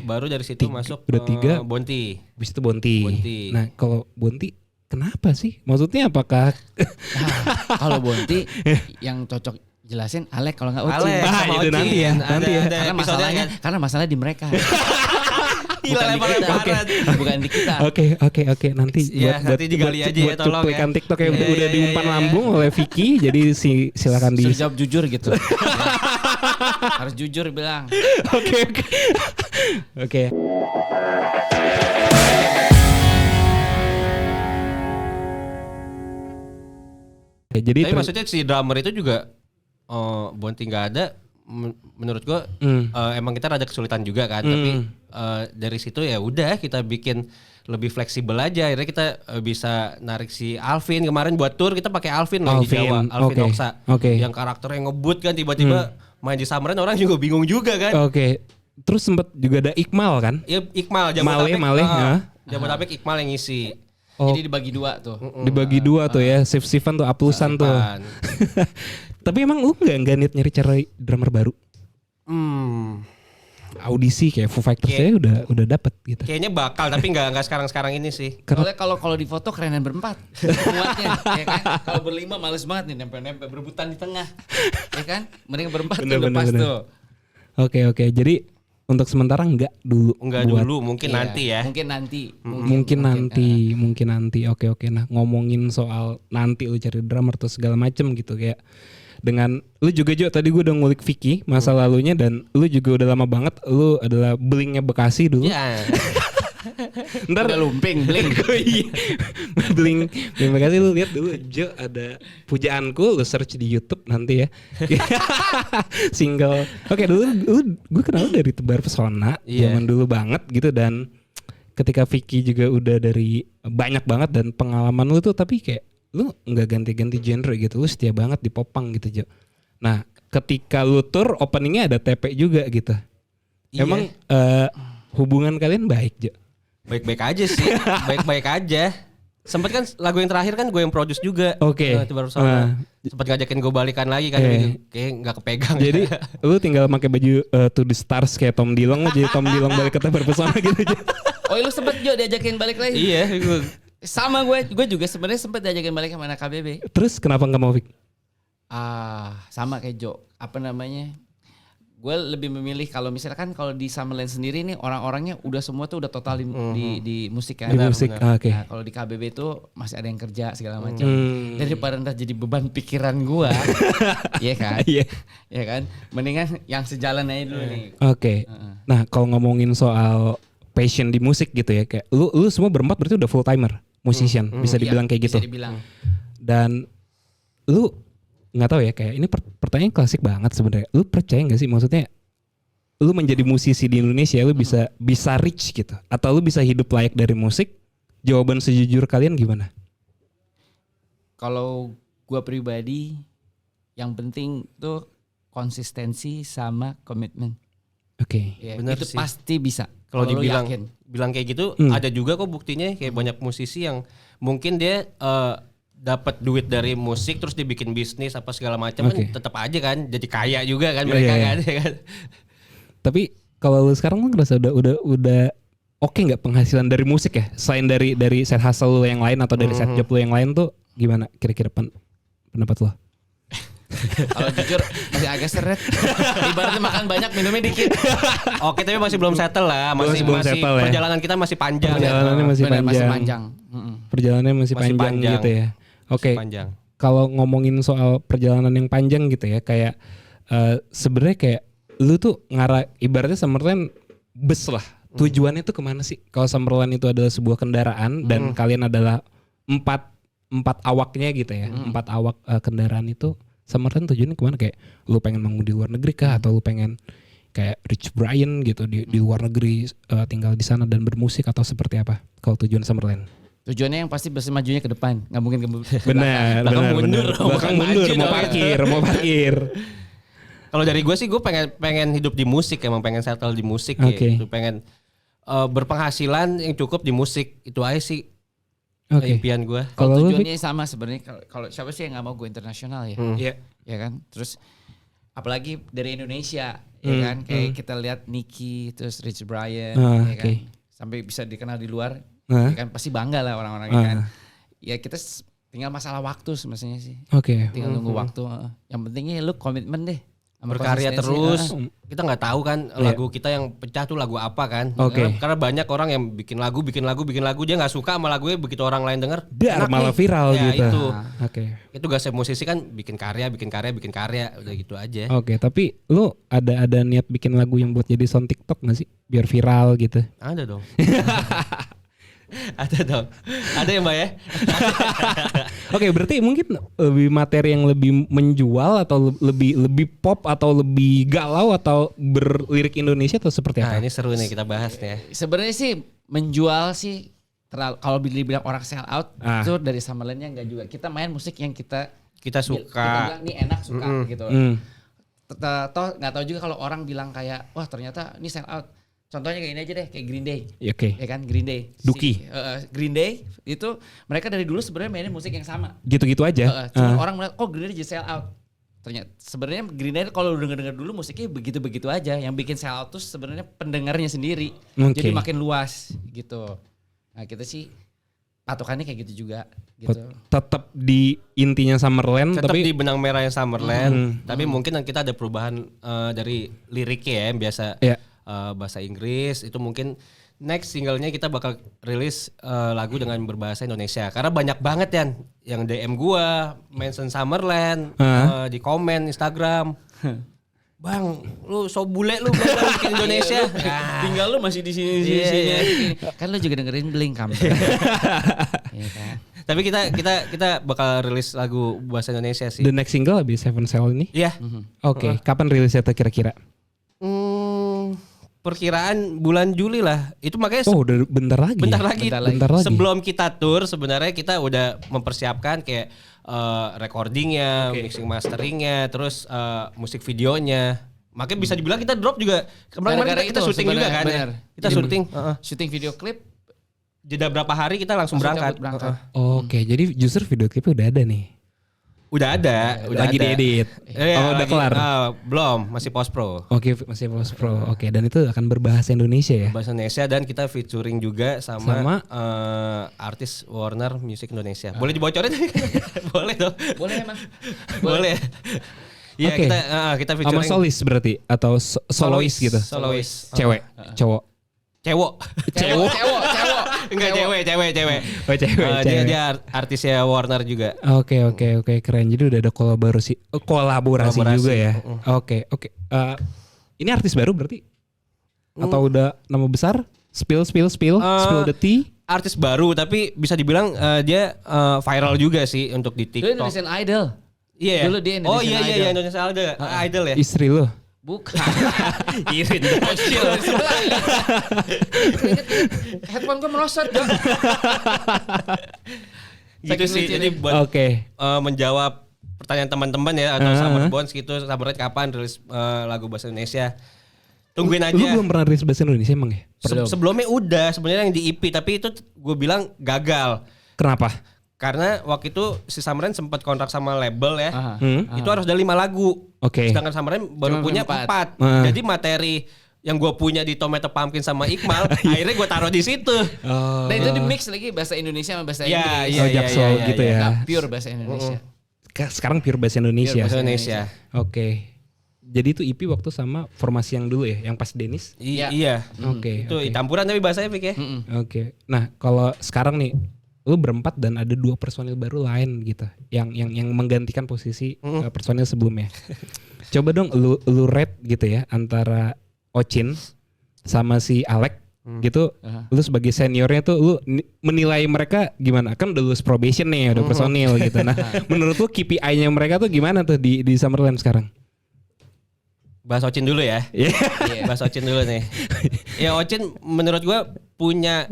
Baru dari situ masuk udah 3. Bonti. Habis itu Bonti. Bonti. Nah, kalau Bonti kenapa sih? Maksudnya apakah Kalau Bonti yang cocok jelasin Alek kalau nggak Ocin. Alek sama itu Ocin. nanti ya, nanti ya. Karena masalah di mereka. Gila, Bukan di kita, lempar-lemparan. bukan di kita. Oke, nanti Ya, nanti digali aja ya, tolong ya. cuplikan TikTok yang Iya, udah iya, diumpan iya. lambung oleh Vicky, jadi silakan Suruh jawab jujur gitu. Harus jujur bilang. Oke. Jadi Tapi maksudnya si drummer itu juga Bonti nggak ada, menurut gua emang kita rada kesulitan juga kan. Tapi dari situ ya udah kita bikin lebih fleksibel aja. Akhirnya kita bisa narik si Alvin kemarin buat tour, kita pakai Alvin loh di Jawa, Alvin oke, Oksa. oke. Yang karakternya ngebut kan, tiba-tiba main di Samaran orang juga bingung juga kan. Oke. Terus sempat juga ada Iqmal kan? Ya Iqmal Jabodetabek. Male, Jabodetabek Iqmal yang ngisi. Oh, Jadi dibagi 2 tuh. dibagi 2 tuh ya, shift-shiftan tuh, aplusan tuh. Tapi emang lu nggak niat nyari cari drummer baru? Audisi kayak Foo Fighters ya udah dapet gitu. Kayaknya bakal, tapi nggak sekarang ini sih. Soalnya kalau di foto kerenan berempat muatnya, ya kan? Kalau berlima males banget nih nempel-nempel berebutan di tengah, ya kan? Mending berempat tuh lepas tuh. Oke. Jadi untuk sementara enggak dulu. Mungkin Iya, nanti ya. Mungkin Nanti. Oke. Nah, ngomongin soal nanti lu cari drummer tuh segala macem gitu kayak dengan lu juga Jo, tadi gue udah ngulik Vicky masa lalunya dan lu juga udah lama banget lu adalah Blingnya Bekasi dulu. Ya. Ntar udah lumping, bling. Iya. Bling Bekasi lu lihat dulu Jo, ada pujaanku, lu search di YouTube nanti ya. Single. Oke, dulu gue kenal dari Tebar Pesona, zaman dulu banget gitu, dan ketika Vicky juga udah dari banyak banget dan pengalaman lu tuh, tapi kayak lu nggak ganti-ganti genre gitu, lu setia banget di popang gitu Jo. Nah, ketika lu tour openingnya ada TP juga gitu. Iya. Emang hubungan kalian baik Jo? Baik-baik aja sih, baik-baik aja. Sempet kan lagu yang terakhir kan gue yang produce juga. Oke. Itu baru sama. Sempet ngajakin gue balikan lagi kan, kayak nggak kepegang. Jadi lu tinggal pakai baju To The Stars kayak Tom Dilong aja, Tom Dilong balik ke Tebar Pesona gitu Jo. Oh, lu sempet Jo diajakin balik lagi? Iya, Sama gue juga sebenarnya sempet diajakin balik sama anak KBB. Terus kenapa nggak mau Vic? Sama kayak Jo. Apa namanya? Gue lebih memilih kalau misalkan kalau di Summerland sendiri nih orang-orangnya udah semua tuh udah total di musik kan. Di musik, oke. Nah, kalau di KBB tuh masih ada yang kerja segala macam. Daripada ntar jadi beban pikiran gue, iya kan? Iya. Iya kan? Mendingan yang sejalan aja dulu nih. Oke. Nah, kalau ngomongin soal passion di musik gitu ya, kayak lu semua berempat berarti udah full timer, musician, bisa dibilang kayak gitu. Bisa dibilang. Dan lu nggak tahu ya, kayak ini pertanyaan klasik banget sebenarnya. Lu percaya nggak sih, maksudnya lu menjadi musisi di Indonesia lu bisa rich gitu, atau lu bisa hidup layak dari musik? Jawaban sejujur kalian gimana? Kalau gue pribadi, yang penting tuh konsistensi sama komitmen. Oke. Ya, Bener itu sih. pasti bisa. Kalau lu dibilang yakin. kayak gitu, ada juga kok buktinya, kayak banyak musisi yang mungkin dia dapat duit dari musik terus dibikin bisnis apa segala macam, kan tetap aja kan jadi kaya juga kan mereka kan. Tapi kalau lu sekarang lu ngerasa udah oke nggak penghasilan dari musik ya, selain dari side hustle lu yang lain atau dari side job lu yang lain tuh gimana kira-kira pendapat lo? Kalau jujur masih agak seret. Ibaratnya makan banyak minumnya dikit. Oke, tapi masih belum settle lah, masih belum settle ya. perjalanan kita masih panjang. Perjalanannya masih Bener, panjang. masih panjang. Perjalanannya masih panjang gitu ya. Oke. Kalau ngomongin soal perjalanan yang panjang gitu ya, kayak sebenarnya kayak lu tuh ibaratnya Summerland bus lah. Tujuannya tuh kemana sih? Kalau Summerland itu adalah sebuah kendaraan dan kalian adalah empat awaknya gitu ya, 4 awak kendaraan itu, Summerland tujuannya kemana? Kayak lu pengen manggung di luar negeri kah, atau lu pengen kayak Rich Brian gitu di luar negeri, tinggal di sana dan bermusik, atau seperti apa kalau tujuan Summerland? Tujuannya yang pasti bersemajunya ke depan, nggak mungkin ke belakang. Benar. Belakang mundur, mau parkir. Kalau dari gue sih, gue pengen hidup di musik, emang pengen settle di musik ya. Pengen berpenghasilan yang cukup di musik, itu aja sih. Impian gue. Kalau tujuannya sama sebenarnya. Kalau siapa sih yang nggak mau go internasional ya? Iya. Ya kan. Terus apalagi dari Indonesia ya kan, kayak kita lihat Nicky terus Rich Brian ya kan, sampai bisa dikenal di luar ya kan, pasti bangga lah orang-orang kan. Ya kita tinggal masalah waktu sebenarnya sih. Tinggal nunggu waktu. Yang pentingnya lu komitmen deh. Berkarya terus. Kita nggak tahu kan lagu kita yang pecah tuh lagu apa kan. Karena banyak orang yang bikin lagu dia nggak suka sama lagunya, begitu orang lain denger biar malah viral ya, gitu. Itu tugasnya musisi kan, bikin karya udah gitu aja. Tapi lu ada niat bikin lagu yang buat jadi sound TikTok nggak sih biar viral gitu? Ada dong. Ada ya Mbak ya. Berarti mungkin lebih materi yang lebih menjual atau lebih pop atau lebih galau atau berlirik Indonesia atau seperti apa? Ini seru nih kita bahas nih ya. Sebenarnya sih menjual sih kalau dibilang orang sell out itu dari Summerland-nya enggak juga. Kita main musik yang kita suka. Kita bilang ini enak suka gitu. Toh nggak tahu juga kalau orang bilang kayak wah ternyata ini sell out. Contohnya kayak ini aja deh, kayak Green Day. Ya kan, Green Day. Duki. Green Day itu mereka dari dulu sebenarnya mainin musik yang sama. Gitu-gitu aja. Cuma orang melihat kok Green Day jadi sell out. Ternyata sebenarnya Green Day kalau denger dulu musiknya begitu-begitu aja. Yang bikin sell out tuh sebenarnya pendengarnya sendiri. Jadi makin luas gitu. Nah, kita sih patokannya kayak gitu juga gitu. Tetap di intinya Summerland, tetap di benang merahnya Summerland. Tapi mungkin kita ada perubahan dari liriknya ya, yang biasa. Bahasa Inggris itu mungkin next singlenya kita bakal rilis lagu dengan berbahasa Indonesia karena banyak banget yang DM gua mention Summerland di komen Instagram. Bang, lu so bule lu bikin Indonesia. Tinggal lu masih di sini. Kan lu juga dengerin Blink kamu. Tapi kita bakal rilis lagu bahasa Indonesia sih. The next single habis Seven Cell ini? Iya. Kapan rilisnya kira-kira? Perkiraan bulan Juli lah. Itu makanya udah bentar lagi. Sebelum kita tour sebenarnya kita udah mempersiapkan kayak recordingnya, mixing masteringnya, terus musik videonya. Makanya bisa dibilang kita drop juga. Kemarin kita syuting juga kan. Bener. Kita syuting. Syuting video klip. Jeda berapa hari kita langsung berangkat. Jadi justru video klipnya udah ada nih. Udah ada, lagi diedit. Udah kelar? Belum, masih post pro. Masih post pro. Dan itu akan berbahasa Indonesia ya? Bahasa Indonesia, dan kita featuring juga sama artis Warner Music Indonesia. Boleh dibocorin? Boleh dong. Boleh emang. Boleh. Iya, kita featuring. Sama solis berarti atau solois gitu? Solois. Cewek, cowok. Cewek. Enggak, cewek. Dia artisnya Warner juga. Oke, keren. Jadi udah ada kolaborasi juga ya. Oke. Ini artis baru berarti? Atau udah nama besar? Spill the tea. Artis baru tapi bisa dibilang dia viral juga sih untuk di TikTok. Dulu Indonesian Idol. Iya. Dulu dia Indonesian Idol. Iya, Indonesian Idol ya. Istri lo? Bukan. Irin. Headphone gue merosot dong. Gitu sih. Jadi buat menjawab pertanyaan teman-teman ya atau Summer Bones gitu, Summerland kapan rilis lagu bahasa Indonesia? Tungguin aja. Lu belum pernah rilis bahasa Indonesia emang ya? Sebelumnya udah sebenarnya yang di EP, tapi itu gue bilang gagal. Kenapa? Karena waktu itu si Summerland sempat kontrak sama label ya. Itu harus ada 5 lagu. Sedangkan Summerland baru punya 4. Jadi materi yang gue punya di Tomato Pumpkin sama Iqmal, akhirnya gue taruh di situ. Dan itu di mix lagi bahasa Indonesia sama bahasa Inggris. Iya, gitu ya. Gak pure bahasa Indonesia. Sekarang pure bahasa Indonesia. Bahasa Indonesia. Jadi itu EP waktu sama formasi yang dulu ya, yang pas Dennis? Iya. Itu campuran tapi bahasanya Fik ya. Nah, kalau sekarang nih lu berempat dan ada 2 personil baru lain gitu yang menggantikan posisi personil sebelumnya. Coba dong lu rate gitu ya antara Ocin sama si Alek gitu. Lu sebagai seniornya tuh lu menilai mereka gimana? Kan udah lulus probation nih, udah personil gitu. Nah, menurut lu KPI-nya mereka tuh gimana tuh di Summerland sekarang? Bahas Ocin dulu ya. Bahas Ocin dulu nih. Ya Ocin menurut gua punya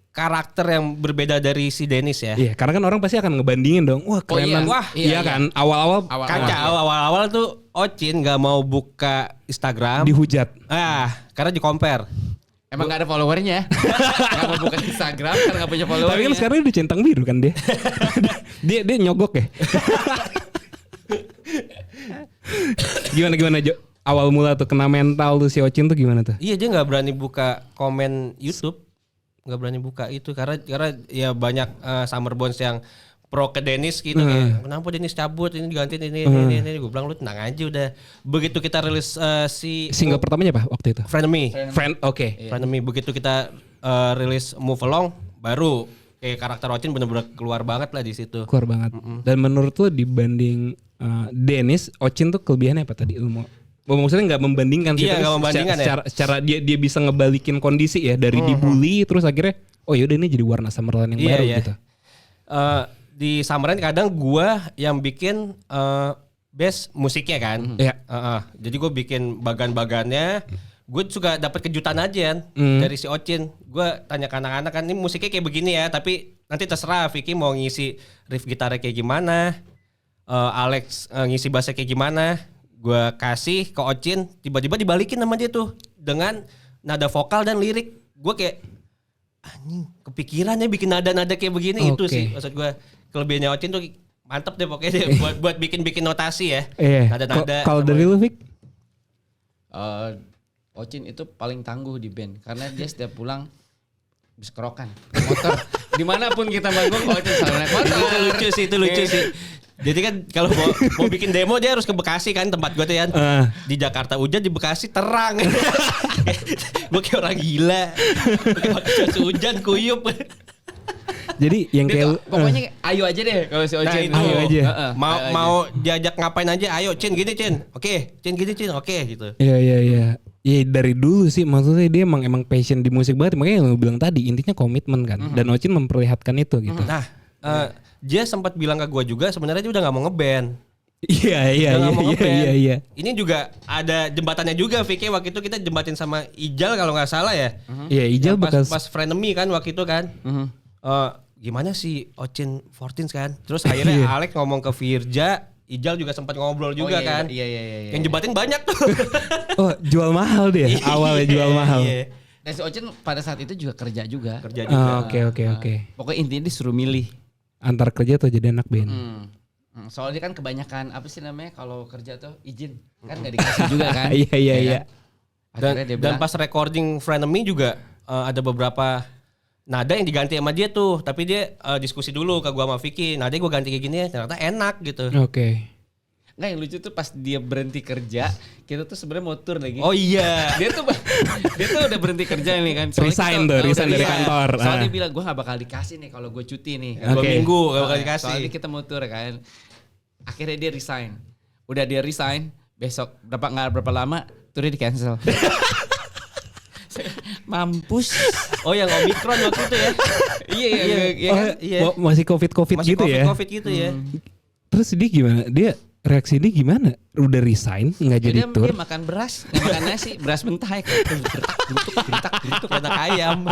karakter yang berbeda dari si Dennis ya. Iya, karena kan orang pasti akan ngebandingin dong. Wah, kerenan. Iya kan. Awal-awal kacau. Awal-awal tuh Ocin gak mau buka Instagram. Dihujat. Karena di compare. Emang gak ada followernya. Gak mau buka Instagram karena gak punya followernya. Tapi kan sekarang udah centang biru kan dia. dia nyogok ya. Gimana Jo? Awal mula tuh kena mental tuh si Ocin tuh gimana tuh? Iya, dia nggak berani buka komen YouTube, nggak berani buka itu karena ya banyak Summer Bones yang pro ke Dennis gitu kayak kenapa Dennis cabut ini digantiin ini gue bilang lu tenang aja udah. Begitu kita rilis si single pertamanya apa waktu itu? Frenemy. Oke. Frenemy begitu kita rilis Move Along baru kayak karakter Ocin bener-bener keluar banget lah di situ. Keluar banget. Dan menurut lu dibanding Dennis, Ocin tuh kelebihannya apa tadi? Lu mau maksudnya nggak membandingkan sih, nggak membandingkan secara dia bisa ngebalikin kondisi ya dari dibully terus akhirnya oh yaudah ini jadi warna Summerland yang baru gitu. Di Summerland kadang gua yang bikin base musiknya kan. Jadi gue bikin bagan-bagannya. Gue suka dapat kejutan aja dari si Ocin. Gue tanya ke anak-anak kan ini musiknya kayak begini ya, tapi nanti terserah Vicky mau ngisi riff gitarnya kayak gimana, Alex ngisi bassnya kayak gimana. Gue kasih ke Ocin, tiba-tiba dibalikin sama dia tuh dengan nada vokal dan lirik. Gue kayak anjing kepikirannya bikin nada-nada kayak begini. Itu sih maksud gue kelebihannya Ocin tuh mantep deh pokoknya buat bikin notasi ya. Nada-nada. Kalau dari lu Vic? Ocin itu paling tangguh di band karena dia setiap pulang bisa kerokan motor. Dimanapun kita manggung Ocin selalu naik motor. Itu lucu sih. Jadi kan kalau mau bikin demo dia harus ke Bekasi kan tempat gue tuh kan. Di Jakarta hujan, di Bekasi terang. Gue kayak orang gila. Pakai jas hujan kuyup. Jadi yang kayak pokoknya ayo aja deh kalau si Ocin. Ayo aja. Mau diajak ngapain aja ayo Cin gini Cin. Oke, Cin gini Cin. Oke gitu. Iya. Iya dari dulu sih maksudnya dia emang passion di musik banget. Makanya yang lu bilang tadi intinya komitmen kan. Dan Ocin memperlihatkan itu gitu. Nah, dia sempat bilang ke gue juga sebenarnya dia udah nggak mau ngeband. Iya. Ini juga ada jembatannya juga, Vicky waktu itu kita jembatin sama Ijal kalau nggak salah ya. Iya Ijal pas Frenemy kan waktu itu kan. Gimana sih Ocin 14 kan? Terus akhirnya Alex ngomong ke Virja, Ijal juga sempat ngobrol juga kan. Iya. Yang jembatin banyak tuh. Oh jual mahal dia, awalnya jual mahal. Iya. Dan si Ocin pada saat itu juga kerja juga. Oke. Pokoknya intinya disuruh milih. Antar kerja atau jadi anak band. Soalnya kan kebanyakan apa sih namanya kalau kerja tuh izin kan nggak dikasih juga kan. Iya. Dan pas recording Frenemy juga ada beberapa nada yang diganti sama dia tuh, tapi dia diskusi dulu ke gua sama Vicky. Nada gua ganti kayak gini ya, ternyata enak gitu. Oke. Nggak, yang lucu tuh pas dia berhenti kerja, kita tuh sebenarnya mau tur lagi. Oh iya. dia tuh udah berhenti kerja nih kan. Resign dari kantor. Soalnya dia bilang gue gak bakal dikasih nih kalau gue cuti nih. 2 minggu gak bakal dikasih. Soalnya kita mau tur kan. Akhirnya dia resign. Udah dia resign, besok berapa lama turnya di cancel. Mampus. Oh yang Omicron waktu itu ya. Iya. Masih covid gitu ya. Covid gitu ya. Terus dia gimana? Dia reaksi dia gimana? Udah resign nggak jadi tour? Dia makan beras, nggak makan nasi, beras mentah ya. Gertuk kata ayam.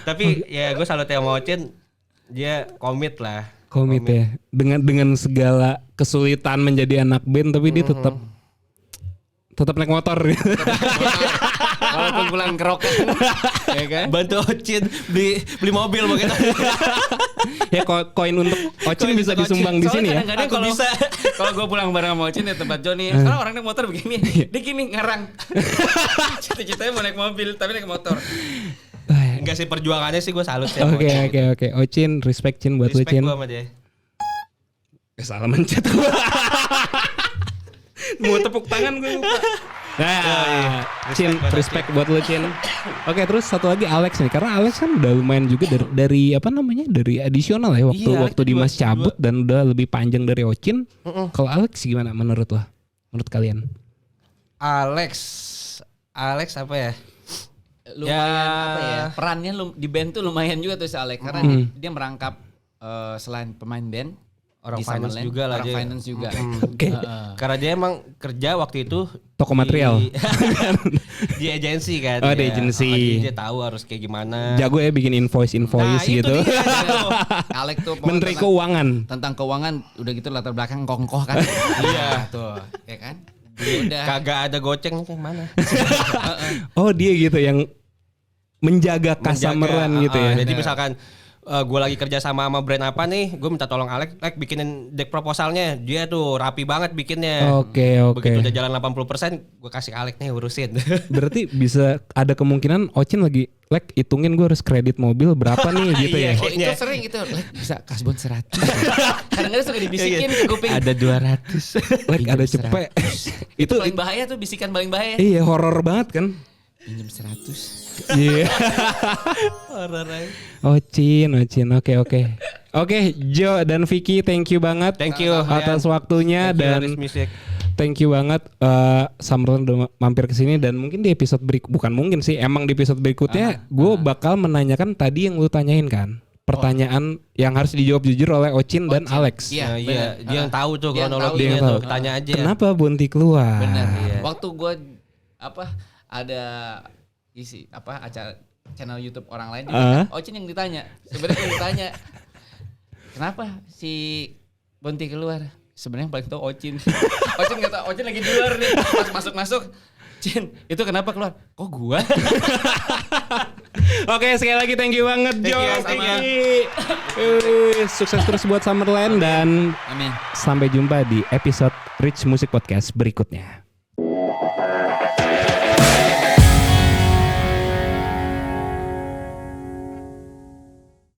Tapi ya gue salut sama Ocin, dia komit lah. Komit ya. Dengan segala kesulitan menjadi anak band, tapi dia tetap naik motor. Walaupun pulang kerokan, ya kan? Bantu Ocin beli mobil begitu. Ya koin untuk Ocin bisa disumbang di sini ya. Aku bisa. Kalau gue pulang bareng sama Ocin ya tempat Joni. Sekarang orang naik motor begini, dia gini ngarang. Cita-citanya mau naik mobil tapi naik motor. Enggak sih perjuangannya sih gue salut sih. Oke. Ocin, respect Cin buat lu Cin. Respect gue sama dia. Salah mencet. Mau tepuk tangan gue lupa. Nah, Cin, respect buat lu Cin. Oke, terus satu lagi Alex nih, karena Alex kan udah lumayan juga dari apa namanya, dari adisional ya waktu Dimas cabut dan udah lebih panjang dari Ocin. Kalau Alex gimana menurut lo? Menurut kalian? Alex apa ya? Lumayan perannya di band tuh lumayan juga tuh si Alex karena dia merangkap selain pemain band. Orang finance juga lah dia. Finance juga. Oke. Karena dia emang kerja waktu itu toko material. Di agensi kan. Oh, di agensi. Dia tahu harus kayak gimana. Jago ya bikin invoice gitu. Alex tuh Menteri Keuangan. Tentang keuangan udah gitu latar belakang kongkoh kan. Iya tuh, ya kan? Udah. Kagak ada goceng mana. Oh, dia gitu yang menjaga kasameran gitu ya. Jadi misalkan gue lagi kerja sama brand apa nih, gue minta tolong Alex bikinin deck proposalnya. Dia tuh rapi banget bikinnya. Oke. Begitu udah jalan 80%, gue kasih Alex nih urusin. Berarti bisa ada kemungkinan Ocin lagi hitungin gue harus kredit mobil berapa nih gitu ya. Oh, itu sering gitu. Bisa kasbon 100. Kadang-kadang suka dibisikin ke kuping. Ada 200. Ada cepet. Itu paling bahaya tuh, bisikan paling bahaya. Iya, horor banget kan. Pinjam 100. Iya. Ocin. Oke, Jo dan Vicky, thank you banget. Thank you atas waktunya dan thank you banget Summerland udah mampir ke sini dan mungkin di episode emang di episode berikutnya gue bakal menanyakan tadi yang lu tanyain kan. Pertanyaan yang harus dijawab jujur oleh Ocin dan Alex. Iya, dia yang tahu tuh kronologinya tuh. Tanya aja. Kenapa Bonti keluar? Benar. Waktu gue ada isi acara channel YouTube orang lain juga, Ocin yang ditanya. Sebenarnya yang ditanya, kenapa si Bonti keluar? Sebenarnya yang paling tahu Ocin. Ocin nggak tahu, Ocin lagi di luar nih. Pas masuk, Cin, itu kenapa keluar? Kok gua? Oke, sekali lagi thank you banget Jo. Sukses terus buat Summerland dan amin. Sampai jumpa di episode Rich Music Podcast berikutnya.